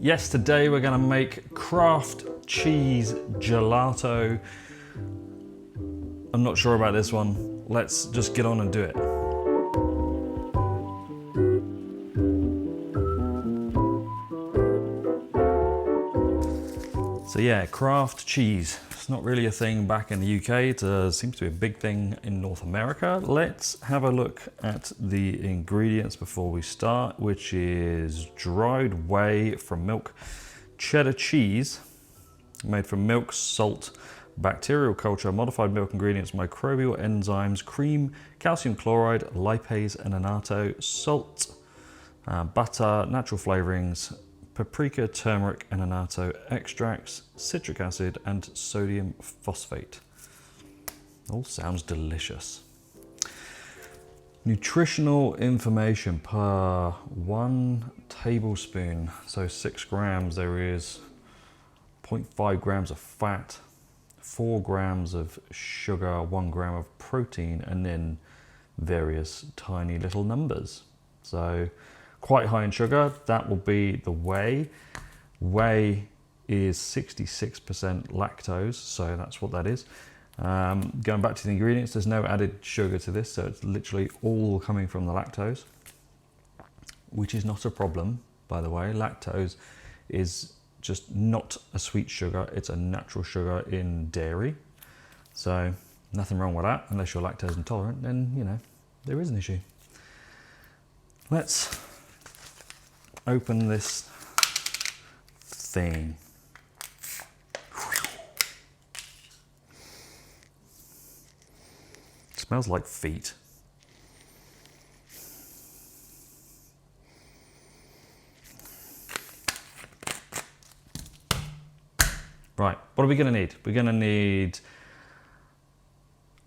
Yes, today we're gonna make Kraft Cheese Gelato. I'm not sure about this one. Let's just get on and do it. So yeah, Kraft cheese. It's not really a thing back in the UK. It seems to be a big thing in North America. Let's have a look at the ingredients before we start, which is dried whey from milk, cheddar cheese made from milk, salt, bacterial culture, modified milk ingredients, microbial enzymes, cream, calcium chloride, lipase and annatto, salt, butter, natural flavorings, paprika, turmeric and annatto extracts, citric acid and sodium phosphate. All sounds delicious. Nutritional information per 1 tablespoon, so 6 grams, there is 0.5 grams of fat, 4 grams of sugar, 1 gram of protein, and then various tiny little numbers. So quite high in sugar. That will be the whey. Whey is 66% lactose, so that's what that is. Going back to the ingredients, there's no added sugar to this, so it's literally all coming from the lactose, which is not a problem, by the way. Lactose is just not a sweet sugar, it's a natural sugar in dairy. So nothing wrong with that, unless you're lactose intolerant, then you know, there is an issue. Let's open this thing. It smells like feet. Right, what are we going to need? We're going to need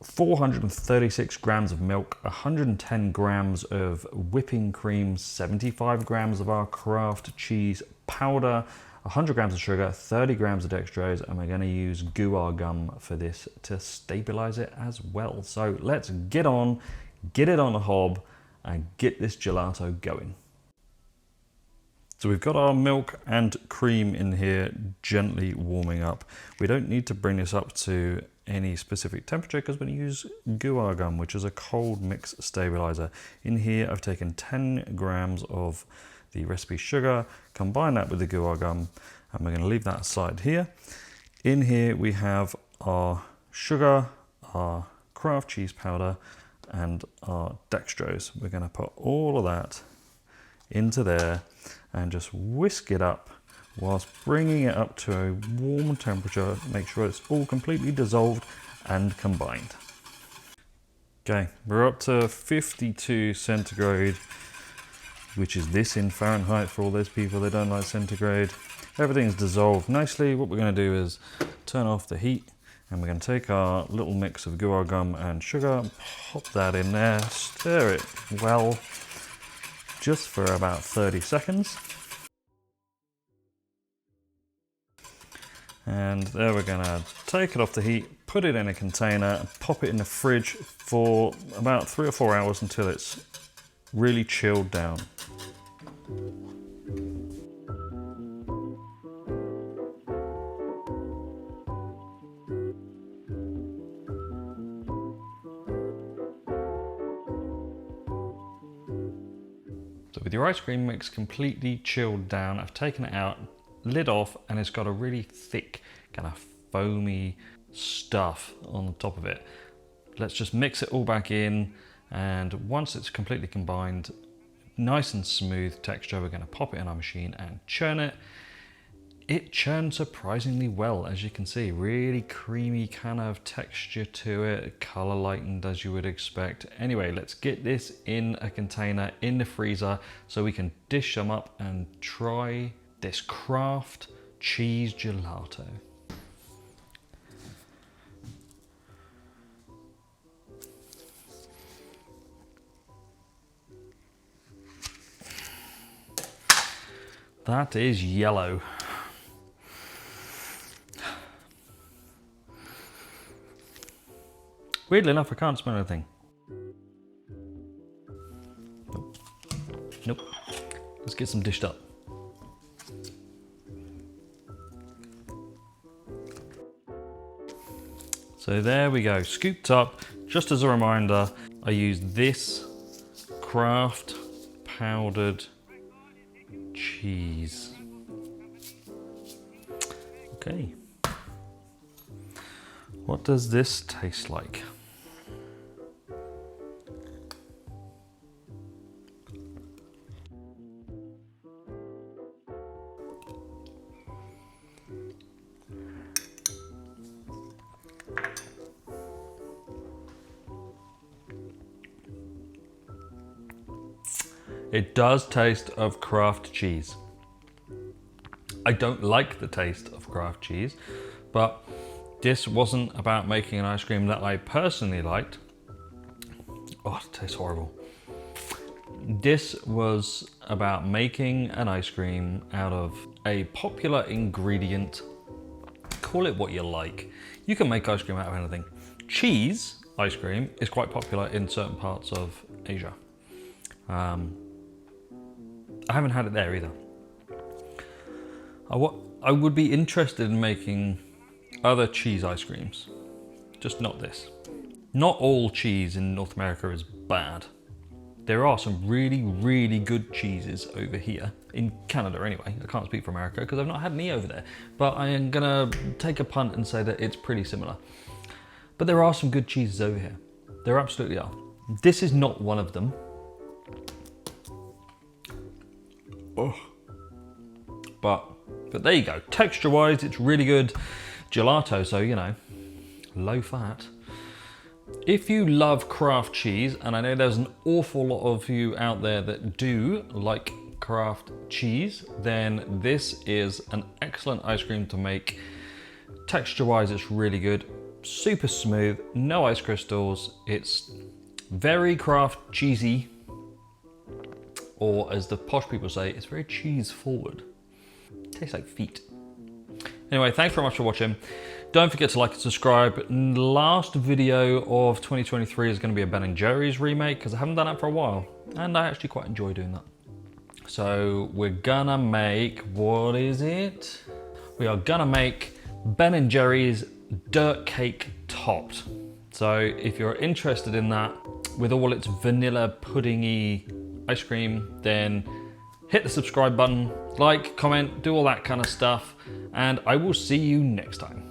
436 grams of milk, 110 grams of whipping cream, 75 grams of our Kraft cheese powder, 100 grams of sugar, 30 grams of dextrose, and we're going to use Guar Gum for this to stabilize it as well. So let's get it on a hob and get this gelato going. So we've got our milk and cream in here gently warming up. We don't need to bring this up to any specific temperature because we're going to use Guar Gum, which is a cold mix stabilizer. In here I've taken 10 grams of the recipe sugar, combine that with the Guar Gum, and we're going to leave that aside here. In here we have our sugar, our Kraft cheese powder, and our dextrose. We're going to put all of that into there and just whisk it up whilst bringing it up to a warm temperature. Make sure it's all completely dissolved and combined. Okay, we're up to 52 centigrade, which is this in Fahrenheit for all those people that don't like centigrade. Everything's dissolved nicely. What we're going to do is turn off the heat, and we're going to take our little mix of Guar Gum and sugar, pop that in there, stir it well, just for about 30 seconds. And there we're gonna take it off the heat, put it in a container, and pop it in the fridge for about 3 or 4 hours until it's really chilled down. So with your ice cream mix completely chilled down, I've taken it out, lid off, and it's got a really thick kind of foamy stuff on the top of it. Let's just mix it all back in, and once it's completely combined, nice and smooth texture, we're going to pop it in our machine and churn it. It churns surprisingly well, as you can see, really creamy kind of texture to it, color lightened as you would expect. Anyway, let's get this in a container in the freezer so we can dish them up and try this Kraft Cheese Gelato. That is yellow. Weirdly enough, I can't smell anything. Nope. Nope. Let's get some dished up. So there we go, scooped up. Just as a reminder, I use this Kraft powdered cheese. Okay. What does this taste like? It does taste of Kraft cheese. I don't like the taste of Kraft cheese, but this wasn't about making an ice cream that I personally liked. Oh, it tastes horrible. This was about making an ice cream out of a popular ingredient. Call it what you like. You can make ice cream out of anything. Cheese ice cream is quite popular in certain parts of Asia. I haven't had it there either. I would be interested in making other cheese ice creams, just not this. Not all cheese in North America is bad. There are some really, really good cheeses over here, in Canada anyway. I can't speak for America because I've not had any over there, but I am gonna take a punt and say that it's pretty similar. But there are some good cheeses over here. There absolutely are. This is not one of them. Oh. But there you go. Texture wise, it's really good gelato, so you know, low fat. If you love Kraft cheese, and I know there's an awful lot of you out there that do like Kraft cheese, then this is an excellent ice cream to make. Texture wise, it's really good. Super smooth, no ice crystals. It's very Kraft cheesy. Or as the posh people say, it's very cheese forward. Tastes like feet. Anyway, thanks very much for watching. Don't forget to like and subscribe. Last video of 2023 is going to be a Ben & Jerry's remake because I haven't done that for a while. And I actually quite enjoy doing that. So we're gonna make, what is it? We are gonna make Ben & Jerry's Dirt Cake Topped. So if you're interested in that, with all its vanilla puddingy ice cream, then hit the subscribe button, like, comment, do all that kind of stuff, and I will see you next time.